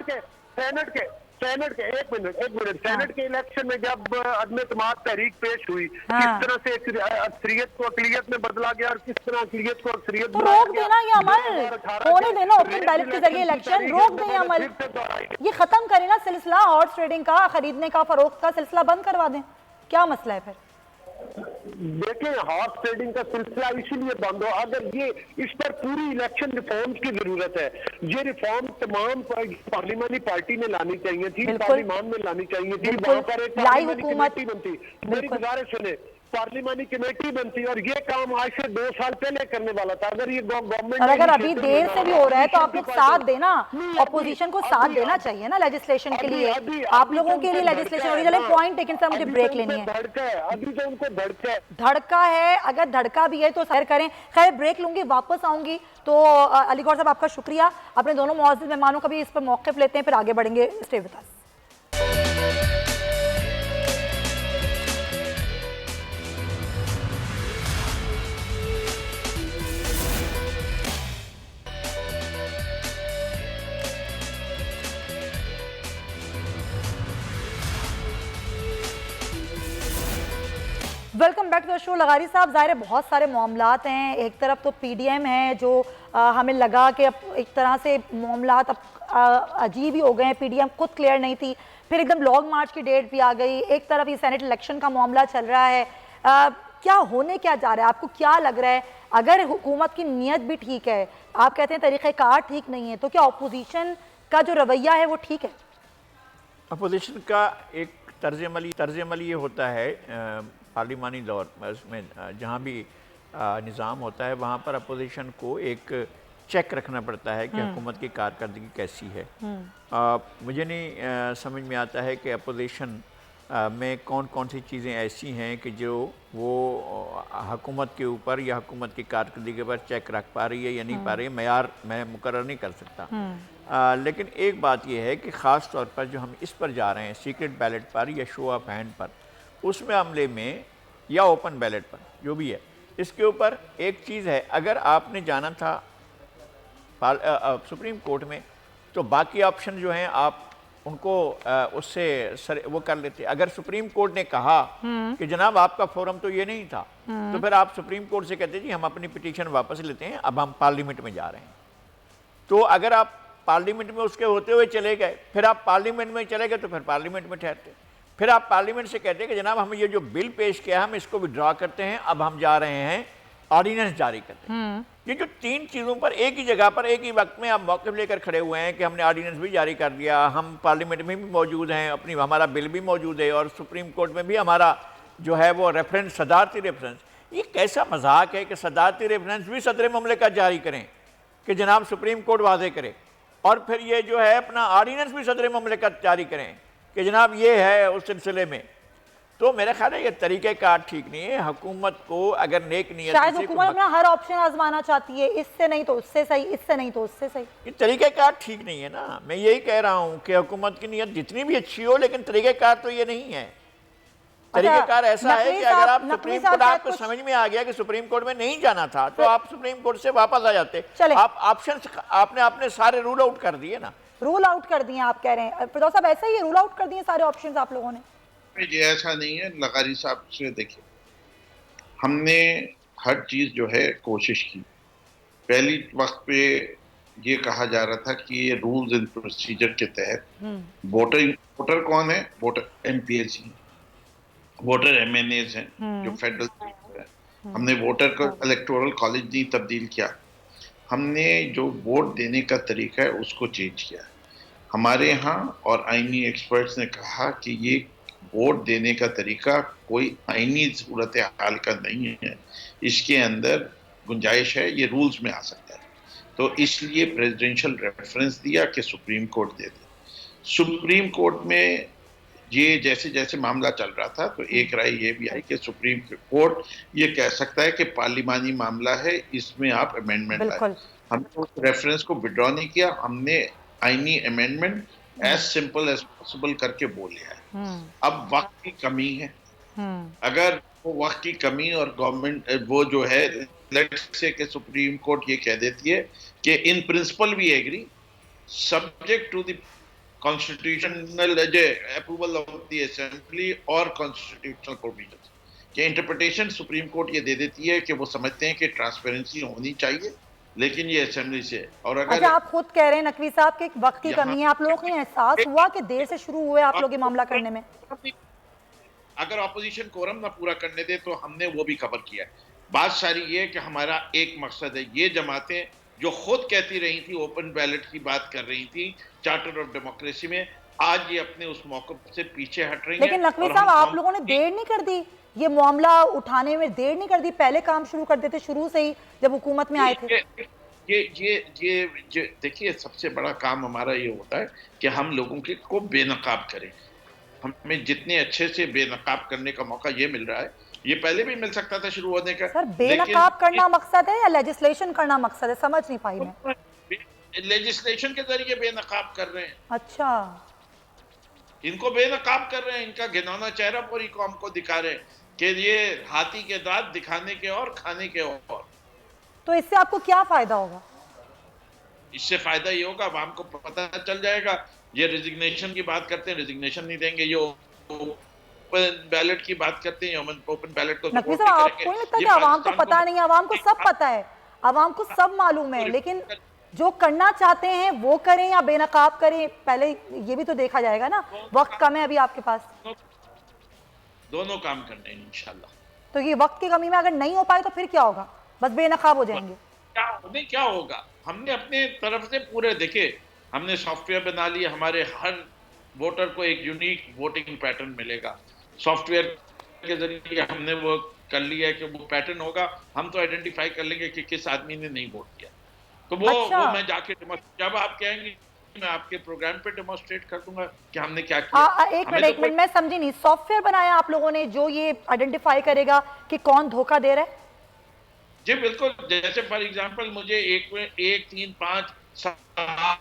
सेनेट के इलेक्शन में जब अदम एतमाद तहरीक पेश हुई, किस तरह से अक्सरियत को अकलियत में बदला गया और किस तरह अकलियत को अक्सरियत
तो रोक देना ये अमल, होने देना ओपन बैलेट के जरिए इलेक्शन, रोक दें अमल, ये खत्म करें ना सिलसिला हॉर्स ट्रेडिंग का, खरीदने का, फरोख्त का सिलसिला बंद करवा दें। क्या मसला है फिर?
देखें हॉर्स ट्रेडिंग का सिलसिला इसीलिए बंद हो, अगर ये इस पर पूरी इलेक्शन रिफॉर्म्स की जरूरत है। ये रिफॉर्म तमाम पार्लिमानी पार्टी में लानी चाहिए थी, पार्लिमान में लानी चाहिए थी, वहां पर एक पार्लिमानी कमेटी बनती। मेरी गुजारिश सुने, पार्लिमानी कमेटी बनती और ये काम आज से 2 साल पहले करने वाला था। अगर ये गवर्नमेंट
अगर अभी देर से भी हो रहा है तो आप लोग साथ देना, ऑपोजिशन को साथ देना चाहिए ना लेजिस्लेशन के लिए, आप लोगों के लिए लेजिस्लेशन होगी। चले पॉइंट टेकन सर, मुझे ब्रेक लेनी है।
अभी तो उनको
धड़का है, अगर धड़का भी है तो सैर करें। खैर ब्रेक लूंगी, वापस आऊंगी। तो अलीगौर साहब आपका शुक्रिया, अपने दोनों मुअज़्ज़िज़ मेहमानों का भी इस पर मौक़िफ़ लेते हैं, फिर आगे बढ़ेंगे। Stay with us. Welcome back to the show. लगारी साहब, ज़ाहिर है बहुत सारे मामलात हैं। एक तरफ तो PDM है जो हमें लगा कि अब एक तरह से मामलात अब अजीब ही हो गए हैं, PDM खुद क्लियर नहीं थी, फिर एकदम लॉन्ग मार्च की डेट भी आ गई, एक तरफ ये सेनेट इलेक्शन का मामला चल रहा है। क्या होने क्या जा रहा है, आपको क्या लग रहा है? अगर हुकूमत की नीयत भी ठीक है, आप कहते हैं तरीक़ेकार ठीक नहीं है, तो क्या अपोजिशन का जो रवैया है वो ठीक है?
अपोजिशन का एक तर्ज अमल ये होता है पार्लिमानी दौर उसमें जहाँ भी निज़ाम होता है वहाँ पर अपोजिशन को एक चेक रखना पड़ता है कि हुकूमत की कारकर्दगी कैसी है। मुझे नहीं समझ में आता है कि अपोजिशन में कौन कौन सी चीज़ें ऐसी हैं कि जो वो हुकूमत के ऊपर या हुकूमत की कारकर्दगी के ऊपर चेक रख पा रही है या नहीं पा रही है, मयार मैं मुकर्रर नहीं कर सकता। लेकिन एक बात यह है कि ख़ास तौर पर जो हम इस पर जा रहे हैं सीक्रेट बैलेट पर या शो ऑफ हैंड पर, उसमें अमले में या ओपन बैलेट पर जो भी है, इसके ऊपर एक चीज़ है, अगर आपने जाना था सुप्रीम कोर्ट में तो बाकी ऑप्शन जो हैं आप उनको उससे वो कर लेते। अगर सुप्रीम कोर्ट ने कहा कि जनाब आपका फोरम तो ये नहीं था, तो फिर आप सुप्रीम कोर्ट से कहते जी हम अपनी पिटीशन वापस लेते हैं, अब हम पार्लियामेंट में जा रहे हैं। तो अगर आप पार्लियामेंट में उसके होते हुए चले गए, फिर आप पार्लियामेंट में चले गए, तो फिर पार्लियामेंट में ठहरते, फिर आप पार्लियामेंट से कहते हैं कि जनाब हम ये जो बिल पेश किया हम इसको विड्रॉ करते हैं, अब हम जा रहे हैं ऑर्डिनेंस जारी कर दें। ये जो 3 चीज़ों पर एक ही जगह पर एक ही वक्त में आप मौक़िफ़ लेकर खड़े हुए हैं कि हमने ऑर्डिनेंस भी जारी कर दिया, हम पार्लियामेंट में भी मौजूद हैं, अपनी हमारा बिल भी मौजूद है और सुप्रीम कोर्ट में भी हमारा जो है वो रेफरेंस, सदारती रेफरेंस। ये कैसा मजाक है कि सदारती रेफरेंस भी सदर मुमलिकत जारी करें कि जनाब सुप्रीम कोर्ट वाजे करे, और फिर ये जो है अपना ऑर्डिनेंस भी सदर मुमलिकत जारी करें कि जनाब ये है उस सिलसिले में। तो मेरा ख्याल है ये तरीक़ेकार ठीक नहीं है। हुकूमत को अगर नेक नीयत
शायद हुकूमत अपना हर ऑप्शन आजमाना चाहती है, इससे नहीं तो उससे सही, इससे नहीं तो उससे सही।
ये तरीक़ेकार ठीक नहीं है ना। मैं यही कह रहा हूँ कि हुकूमत की नीयत जितनी भी अच्छी हो, लेकिन तरीक़ेकार तो ये नहीं है। तरीक़ेकार ऐसा है कि अगर आप सुप्रीम कोर्ट, आपको समझ में आ गया कि सुप्रीम कोर्ट में नहीं जाना था तो आप सुप्रीम कोर्ट से वापस आ जाते। आप ऑप्शन आपने अपने सारे रूल आउट कर दिए ना।
रूल आउट कर दिए आप कह रहे हैं फिरदौस साहब, ऐसा ही है, रूल आउट कर दिए सारे ऑप्शंस आप लोगों ने?
ये ऐसा नहीं है लगारी साहब से। देखिए, हमने हर चीज जो है कोशिश की। पहली वक्त पे ये कहा जा रहा था कि ये रूल्स एंड प्रोसीजर के तहत वोटर कौन है, वोटर एमपीएस हैं, वोटर एमएनएज हैं जो फेडरल है। हमने वोटर को इलेक्टोरल कॉलेज नहीं तब्दील किया, हमने जो वोट देने का तरीका है उसको चेंज किया। हमारे यहाँ और आईनी एक्सपर्ट्स ने कहा कि ये वोट देने का तरीका कोई आईनी सूरत हाल का नहीं है, इसके अंदर गुंजाइश है, ये रूल्स में आ सकता है। तो इसलिए प्रेसिडेंशियल रेफरेंस दिया कि सुप्रीम कोर्ट दे दे। सुप्रीम कोर्ट में ये जैसे जैसे मामला चल रहा था तो एक राय ये भी आई कि सुप्रीम कोर्ट ये कह सकता है कि पार्लिमानी मामला है, इसमें आप अमेंडमेंट लाए। हमने उस रेफरेंस को विड्रॉ नहीं किया, हमने आईनी amendment as simple as possible करके बोले है। अब वक्त की कमी है, अगर वो वक्त की कमी और गवर्नमेंट वो जो है लेट्स से कि सुप्रीम कोर्ट ये कह देती है कि in principle we agree subject to the constitutional approval of the assembly और कॉन्स्टिट्यूशनल प्रोविजंस, कि इंटरप्रिटेशन सुप्रीम कोर्ट ये दे देती है कि वो समझते हैं कि ट्रांसपेरेंसी होनी चाहिए लेकिन ये असेंबली से। और अगर
अच्छा, आप खुद कह रहे हैं नकवी साहब कि वक्त की कमी है, आप लोगों को एहसास हुआ कि देर से शुरू हुए आप लोग ये मामला करने में?
अगर ऑपोजिशन कोरम ना पूरा करने दे तो हमने वो भी कवर किया है। बात सारी ये कि हमारा एक मकसद है, ये जमातें जो खुद कहती रही थी ओपन बैलेट की बात कर रही थी चार्टर ऑफ डेमोक्रेसी में, आज ये अपने उस मौके से पीछे हट रही है।
लेकिन नकवी साहब, आप लोगों ने देर नहीं कर दी, ये मामला उठाने में देर नहीं कर दी, पहले काम शुरू कर देते शुरू से ही जब हुकूमत में आए थे।
ये देखिए, सबसे बड़ा काम हमारा ये होता है कि हम लोगों के को बेनकाब करें। हमें जितने अच्छे से बेनकाब करने का मौका ये मिल रहा है, ये पहले भी मिल सकता था शुरू होने का।
सर, बेनकाब करना मकसद है या लेजिस्लेशन करना मकसद है? समझ नहीं पाई मैं।
लेजिस्लेशन के जरिए बेनकाब कर रहे हैं।
अच्छा,
इनको बेनकाब कर रहे हैं, इनका घिनौना चेहरा पूरी कौम को दिखा रहे हैं कि ये हाथी के दांत दिखाने के और खाने के और।
तो इससे आपको क्या फायदा होगा?
इससे फायदा ये होगा, आवाम को पता चल जाएगा। ये रेजिग्नेशन की बात करते हैं, रेजिग्नेशन नहीं देंगे। ये ओपन बैलेट की बात करते हैं, ओपन बैलेट को
नकवी साहब, आपको नहीं लगता कि आवाम को पता नहीं? आवाम को सब पता है, आवाम को सब मालूम है, लेकिन जो करना चाहते हैं वो करें या बेनकाब करें, पहले ये भी तो देखा जाएगा ना। वक्त कम है अभी आपके पास,
दोनों काम करने हैं इंशाल्लाह।
तो ये वक्त की कमी में अगर नहीं हो पाए तो फिर क्या होगा? बस बेनकाब हो जाएंगे?
क्या होगा? हमने अपने तरफ से पूरे देखे, हमने सॉफ्टवेयर बना लिया, हमारे हर वोटर को एक यूनिक वोटिंग पैटर्न मिलेगा। सॉफ्टवेयर के जरिए हमने वो कर लिया है कि वो पैटर्न होगा, हम तो आइडेंटिफाई कर लेंगे कि किस आदमी ने नहीं वोट किया। तो वो मैं जाके जब आप कहेंगे मैं आपके प्रोग्राम पे डेमोन्स्ट्रेट कर दूंगा कि हमने क्या किया।
एक मिनट, मैं समझी नहीं। सॉफ्टवेयर बनाया आप लोगों ने जो ये आइडेंटिफाई करेगा कि कौन धोखा दे रहा है?
जी बिल्कुल। जैसे फॉर एग्जांपल मुझे 1 3 5 7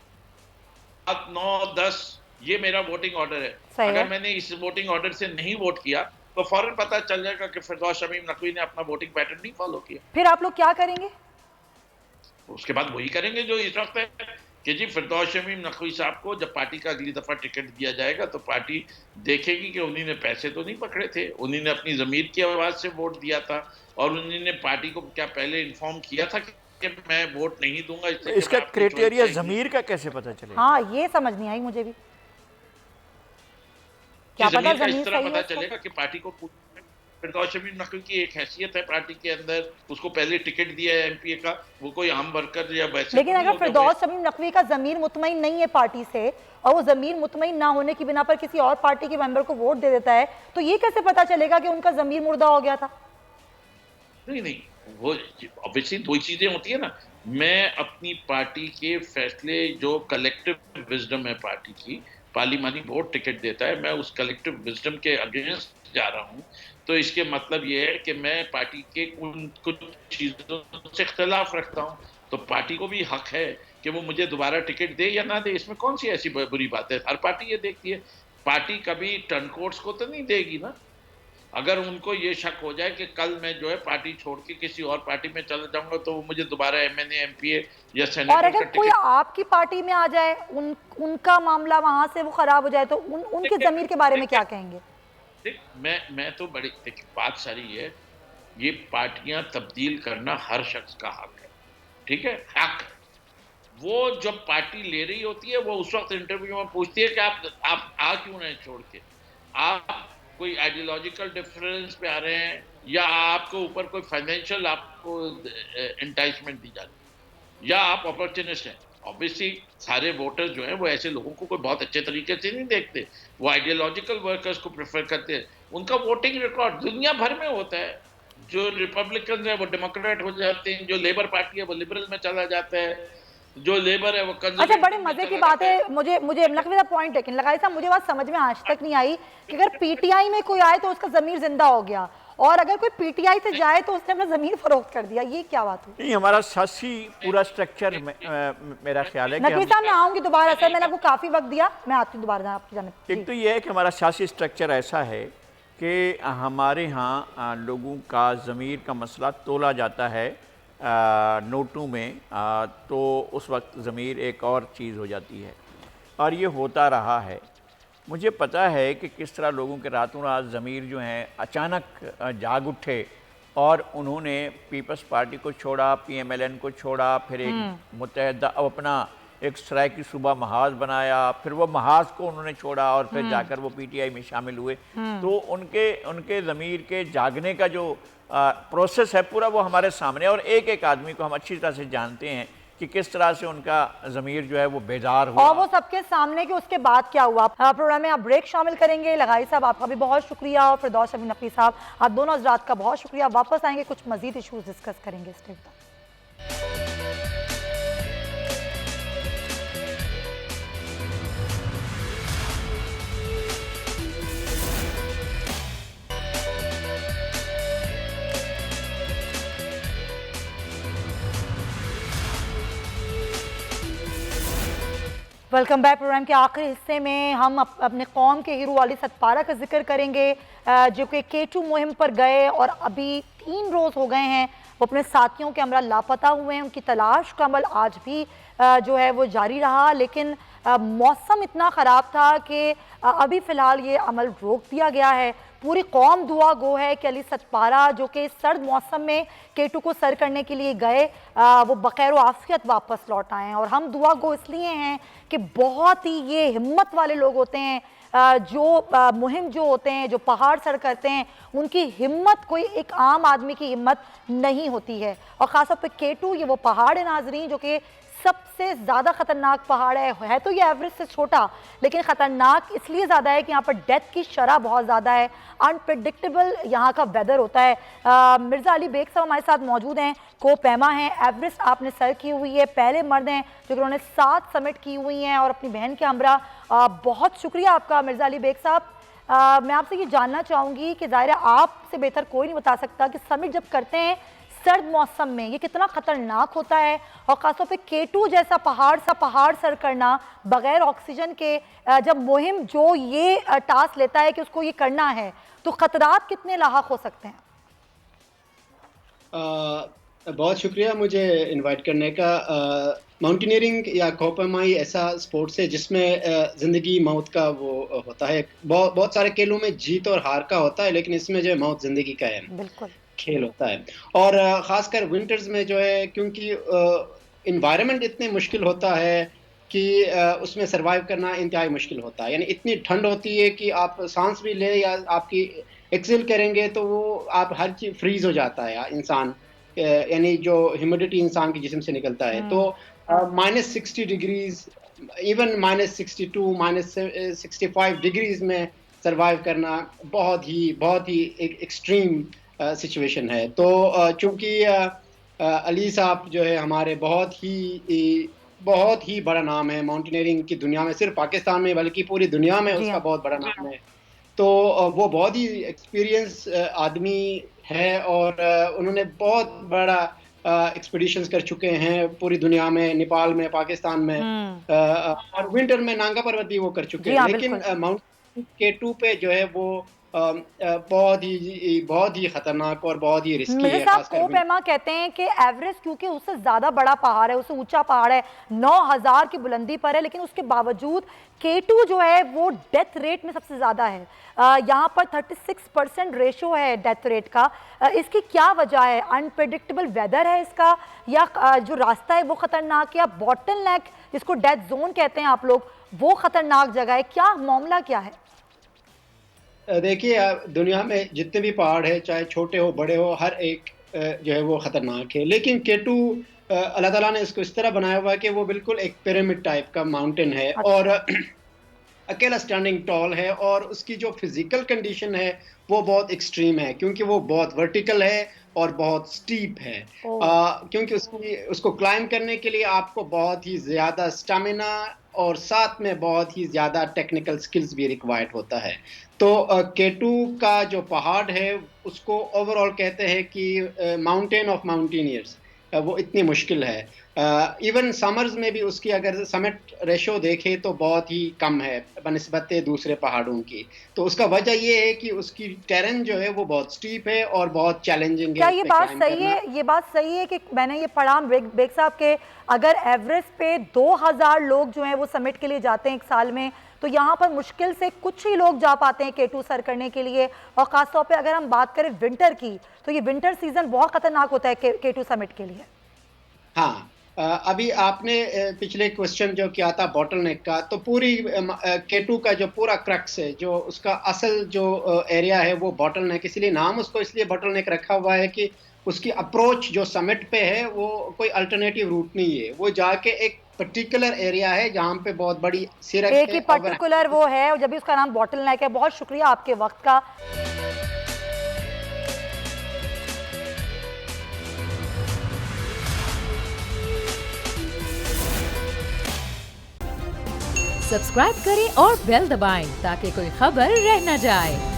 9 10 ये मेरा वोटिंग ऑर्डर है। अगर मैंने इस वोटिंग ऑर्डर से नहीं वोट किया तो फौरन पता चल जाएगा कि फिरदौस शमीम नकवी ने अपना वोटिंग पैटर्न नहीं फॉलो किया।
फिर आप लोग क्या करेंगे?
उसके बाद वही करेंगे जो इस वक्त है कि जी फिरदौस शमीम नकवी साहब को जब पार्टी का अगली दफा टिकट दिया जाएगा तो पार्टी देखेगी कि उन्हीं ने पैसे तो नहीं पकड़े थे, उन्हीं ने अपनी जमीर की आवाज से वोट दिया था और उन्हीं ने पार्टी को क्या पहले इन्फॉर्म किया था कि मैं वोट नहीं दूंगा।
इसका क्राइटेरिया जमीर का कैसे पता चलेगा?
हाँ, ये समझ नहीं आई मुझे भी। क्या पता
जमीर का इस तरह पता चलेगा कि पार्टी को फिरदौस शमीम नकवी की एक हैसियत है पार्टी के अंदर, उसको पहले टिकट दिया है एमपीए का, वो कोई आम वर्कर या वैसे
लेकिन अगर फिरदौस शमीम नकवी का जमीर मुतमईन नहीं है पार्टी से और वो जमीर मुतमईन ना होने की बिना पर किसी और पार्टी के मेंबर को वोट दे देता है, तो ये कैसे पता चलेगा कि उनका जमीर मुर्दा हो गया था?
नहीं, वो ऑब्वियसली दो ही चीजें होती है ना। मैं अपनी पार्टी के फैसले, जो कलेक्टिव विजडम है पार्टी की, पार्लिमानी बोर्ड टिकट देता है, मैं उस कलेक्टिव विजडम के अगेंस्ट जा रहा हूँ, तो इसके मतलब ये है कि मैं पार्टी के उन कुछ चीजों से इख्तलाफ रखता हूँ, तो पार्टी को भी हक है कि वो मुझे दोबारा टिकट दे या ना दे। इसमें कौन सी ऐसी बुरी बात है? हर पार्टी ये देखती है। पार्टी कभी टर्नकोट्स को तो नहीं देगी ना। अगर उनको ये शक हो जाए कि कल मैं जो है पार्टी छोड़ के किसी और पार्टी में चला जाऊंगा तो वो मुझे दोबारा एमएनए, एमपीए या सेनेटर
और अगर
का
कोई
टिकट,
आपकी पार्टी में आ जाए, उनका मामला वहां से वो खराब हो जाए, तो उनके जमीर के बारे में क्या कहेंगे?
देख, मैं तो बड़ी बात सारी है, ये पार्टियां तब्दील करना हर शख्स का हक है, ठीक है, हक है। वो जब पार्टी ले रही होती है, वो उस वक्त इंटरव्यू में पूछती है कि आप आ क्यों नहीं छोड़ के, आप कोई आइडियोलॉजिकल डिफरेंस पे आ रहे हैं या आपको ऊपर कोई फाइनेंशियल आपको एंटाइसमेंट दी जा रही है, या आप अपॉर्चुनिस्ट हैं। ऑब्वियसली सारे वोटर्स जो हैं वो ऐसे लोगों को कोई बहुत अच्छे तरीके से नहीं देखते, वो आइडियोलॉजिकल वर्कर्स को प्रेफर करते हैं। उनका वोटिंग रिकॉर्ड दुनिया भर में होता है, जो रिपब्लिकन है वो डेमोक्रेट हो जाते हैं, जो लेबर पार्टी है वो लिबरल में चला जाता है, जो लेबर है वो
अच्छा,
कंजर्वेटिव
बड़े
में
मजे की
चला
बात
जाता
है, मुझे नकवी सा पॉइंट, लेकिन लगाई साहब मुझे बात समझ में आज तक नहीं आई कि अगर पीटीआई में कोई आए तो उसका जमीर जिंदा हो गया, और अगर कोई पीटीआई से जाए तो उसने अपना जमीर फरोख्त कर दिया, ये क्या बात हुई?
नहीं, हमारा सियासी पूरा स्ट्रक्चर मेरा ख्याल है कि
नकवी साहब मैं आऊंगी दोबारा, सर मैंने आपको काफी वक्त दिया, मैं आती हूँ दोबारा आपकी जानिब।
एक तो ये है कि हमारा सियासी स्ट्रक्चर ऐसा है कि हमारे यहाँ लोगों का ज़मीर का मसला तोला जाता है नोटों में, तो उस वक्त ज़मीर एक और चीज़ हो जाती है, और ये होता रहा है। मुझे पता है कि किस तरह लोगों के रातों रात ज़मीर जो हैं अचानक जाग उठे और उन्होंने पीपल्स पार्टी को छोड़ा, पीएमएलएन को छोड़ा, फिर एक मुत्तहदा अपना एक सराइकी सूबा महाज बनाया, फिर वो महाज को उन्होंने छोड़ा और फिर जाकर वो पीटीआई में शामिल हुए। तो उनके ज़मीर के जागने का जो प्रोसेस है पूरा वो हमारे सामने, और एक एक आदमी को हम अच्छी तरह से जानते हैं कि किस तरह से उनका ज़मीर जो है वो बेदार हुआ,
और वो सबके सामने कि उसके बाद क्या हुआ। प्रोग्राम में आप ब्रेक शामिल करेंगे। लगाई साहब आपका भी बहुत शुक्रिया, और फिरदौस शमीम नकवी साहब आप दोनों हजरात का बहुत शुक्रिया। वापस आएंगे, कुछ मजीद इशूज़ डिस्कस करेंगे। Stay with us. Welcome back. Program के आखिरी हिस्से में हम अपने कौम के हीरो वाली सतपारा का जिक्र करेंगे, जो कि K2 मुहिम पर गए और अभी 3 रोज़ हो गए हैं वो अपने साथियों के हमरा लापता हुए हैं। उनकी तलाश का अमल आज भी जो है वो जारी रहा, लेकिन मौसम इतना ख़राब था कि अभी फ़िलहाल ये अमल रोक दिया गया है। पूरी कौम दुआ गो है कि अली सतपारा जो कि सर्द मौसम में K2 को सर करने के लिए गए, वो बखैर आफियत वापस लौट आए हैं। और हम दुआ गो इसलिए हैं कि बहुत ही ये हिम्मत वाले लोग होते हैं, जो मुहिम जो होते हैं, जो पहाड़ सर करते हैं, उनकी हिम्मत कोई एक आम आदमी की हिम्मत नहीं होती है। और ख़ासतौर पे K2 ये वो पहाड़ है नाजरीन जो कि सबसे ज़्यादा ख़तरनाक पहाड़ है तो ये एवरेज से छोटा, लेकिन ख़तरनाक इसलिए ज़्यादा है कि यहाँ पर डेथ की शरह बहुत ज़्यादा है। अनप्रेडिक्टेबल यहाँ का वेदर होता है। मिर्ज़ा अली बेग साहब हमारे साथ मौजूद हैं, को पैमा हैं, एवरेस्ट आपने सर की हुई है, पहले मर्द हैं जो कि उन्होंने 7 समिट की हुई हैं और अपनी बहन के हमरा। बहुत शुक्रिया आपका मिर्ज़ा अली बेग साहब। मैं आपसे ये जानना चाहूँगी कि ज़ाहिर है आपसे बेहतर कोई नहीं बता सकता कि समिट जब करते हैं सर्द मौसम में ये कितना ख़तरनाक होता है, और ख़ासतौर पे K2 जैसा पहाड़ सर करना बग़ैर ऑक्सीजन के, जब मुहिम जो ये टास्क लेता है कि उसको ये करना है, तो ख़तरात कितने लाहक हो सकते हैं?
बहुत शुक्रिया मुझे इनवाइट करने का। माउंटेनियरिंग या कोपमाई ऐसा स्पोर्ट्स है जिसमें ज़िंदगी मौत का वो होता है। बहुत सारे खेलों में जीत और हार का होता है, लेकिन इसमें जो है मौत ज़िंदगी का है, बिल्कुल खेल होता है। और ख़ासकर विंटर्स में जो है, क्योंकि इन्वायरमेंट इतने मुश्किल होता है कि उसमें सर्वाइव करना इंतहाई मुश्किल होता है। यानी इतनी ठंड होती है कि आप सांस भी ले या आपकी एक्सेल करेंगे तो वो आप हर चीज फ्रीज हो जाता है इंसान, यानी जो ह्यूमिडिटी इंसान के जिस्म से निकलता है, तो -60 डिग्रीज, इवन -62, -65 डिग्रीज में सरवाइव करना बहुत ही एक एक्सट्रीम सिचुएशन है। तो चूंकि अली साहब जो है हमारे बहुत ही बड़ा नाम है माउंटेनियरिंग की दुनिया में, सिर्फ पाकिस्तान में बल्कि पूरी दुनिया में उसका बहुत बड़ा नाम है। तो वो बहुत ही एक्सपीरियंस आदमी है और उन्होंने बहुत बड़ा एक्सपीडिशंस कर चुके हैं पूरी दुनिया में, नेपाल में, पाकिस्तान में, और विंटर में नांगा पर्वत भी वो कर चुके हैं। लेकिन माउंट K2 पे जो है वो बहुत ही खतरनाक और बहुत ही रिस्की है।
कोपेमा कहते हैं कि एवरेस्ट क्योंकि उससे ज्यादा बड़ा पहाड़ है, उससे ऊंचा पहाड़ है, 9000 की बुलंदी पर है, लेकिन उसके बावजूद K2 जो है वो डेथ रेट में सबसे ज्यादा है। यहाँ पर 36% रेशो है डेथ रेट का। इसकी क्या वजह है? अनप्रेडिक्टेबल वेदर है इसका, या जो रास्ता है वो खतरनाक, या बॉटल नेक जिसको डेथ जोन कहते हैं आप लोग, वो खतरनाक जगह है? क्या मामला क्या है?
देखिए, दुनिया में जितने भी पहाड़ है, चाहे छोटे हो बड़े हो, हर एक जो है वो खतरनाक है। लेकिन K2 अल्लाह ताला ने इसको इस तरह बनाया हुआ है कि वो बिल्कुल एक पिरामिड टाइप का माउंटेन है और अकेला स्टैंडिंग टॉल है, और उसकी जो फिजिकल कंडीशन है वो बहुत एक्सट्रीम है, क्योंकि वो बहुत वर्टिकल है और बहुत स्टीप है। क्योंकि उसको क्लाइंब करने के लिए आपको बहुत ही ज़्यादा स्टैमिना और साथ में बहुत ही ज़्यादा टेक्निकल स्किल्स भी रिक्वायर्ड होता है। तो K2 का जो पहाड़ है उसको ओवरऑल कहते हैं कि माउंटेन ऑफ माउंटेनियर्स, वो इतनी मुश्किल है। इवन समर्स में भी उसकी अगर समिट रेशो देखें तो बहुत ही कम है बनिस्बत दूसरे पहाड़ों की। तो उसका वजह ये है कि उसकी टेरेन जो है वो बहुत स्टीप है और बहुत चैलेंजिंग है।
क्या ये बात सही है? ये बात सही है कि मैंने ये पढ़ा बेग साहब के अगर एवरेस्ट पे 2000 लोग जो हैं वो समिट के लिए जाते हैं एक साल में, तो यहाँ पर मुश्किल से कुछ ही लोग जा पाते हैं K2 सर करने के लिए। और खासतौर पे अगर हम बात करें विंटर की, तो ये विंटर सीजन बहुत खतरनाक होता है K2 समिट के लिए।
हाँ, अभी आपने पिछले क्वेश्चन जो किया था बॉटलनेक का, तो पूरी K2 का जो पूरा क्रक्स है, जो उसका असल जो एरिया है वो बॉटलनेक, इसलिए नाम उसको इसलिए बॉटलनेक रखा हुआ है कि उसकी अप्रोच जो समिट पे है वो कोई अल्टरनेटिव रूट नहीं है, वो जाके एक पर्टिकुलर एरिया है जहाँ पे बहुत बड़ी सिरक
एक ही पर्टिकुलर वो है, और जब भी उसका नाम बॉटलनेक है। बहुत शुक्रिया आपके वक्त का।
सब्सक्राइब करें और बेल दबाएं ताकि कोई खबर रह न जाए।